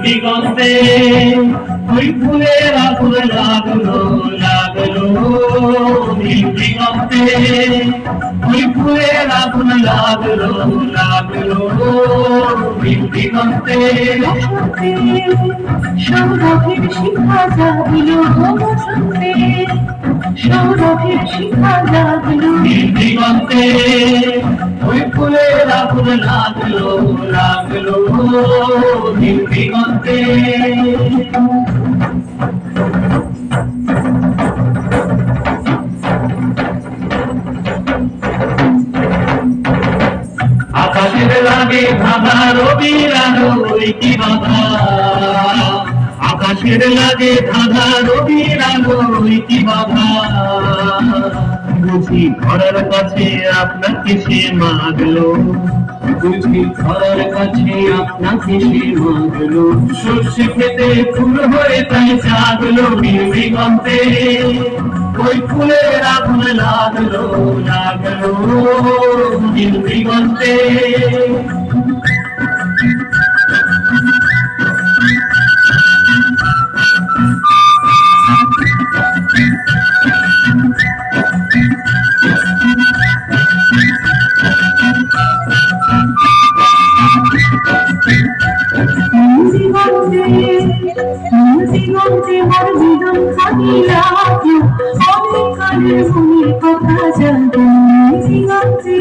দিগন্তে ওই ফুলের আগুন লাগলো লাগলো, দিগন্তে ওই ফুলের আগুন লাগলো লাগলো, দিগন্তে সৌরভের শিখা জাগিল বসন্তে, সৌরভের শিখা জাগিল দিগন্তে ওই ফুলের আগুন লাগলো লাগলো, দিগন্তে আকাশের লাগে ধাঁধা রবির আলো কি বাধা, আকাশের লাগে ধাঁধা রবির আলো কি বাধা, বুঝি ঘরের কাছে আপনাকে সে মাগলো, বুঝি ঘরের কাছে আপনাকে সে মাগলো, সর্ষে খেতে ফুল হয়ে তাই জাগলো দিগন্তে ওই ফুলের আগুন লাগলো লাগলো, দিগন্তে দিগন্তে মোর জীবন থাকিলা অনেককালের মনের কথা জানতো, দিগন্তে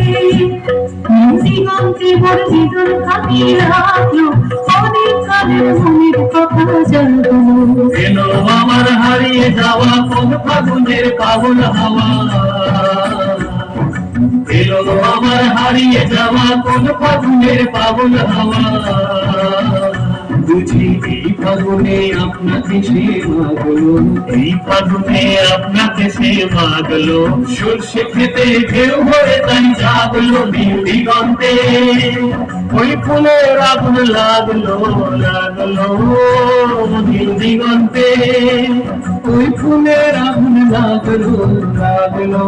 দিগন্তে মোর জীবন থাকিলা অনেককালের মনের কথা জানতো, কেন আমার হারিয়ে যাওয়া কোন ফাগুনের পাগল হাওয়া, এলো আমার হারিয়ে যাওয়া কোন ফাগুনের পাগল হাওয়া, বুঝি এই ফাগুনে আপনাকে সে মাগলো, এই ফাগুনে আপনাকে সে মাগলো, সর্ষে খেতে ঢেউ ভরে তাই জাগলো দিগন্তে ওই ফুলের আগুন লাগলো লাগলো, দিগন্তে ওই ফুলের আগুন লাগলো লাগলো,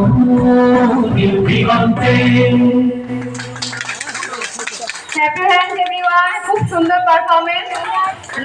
দিগন্তে। হ্যাপি হ্যান্ড এভরিওয়ান, খুব সুন্দর পারফরমেন্স।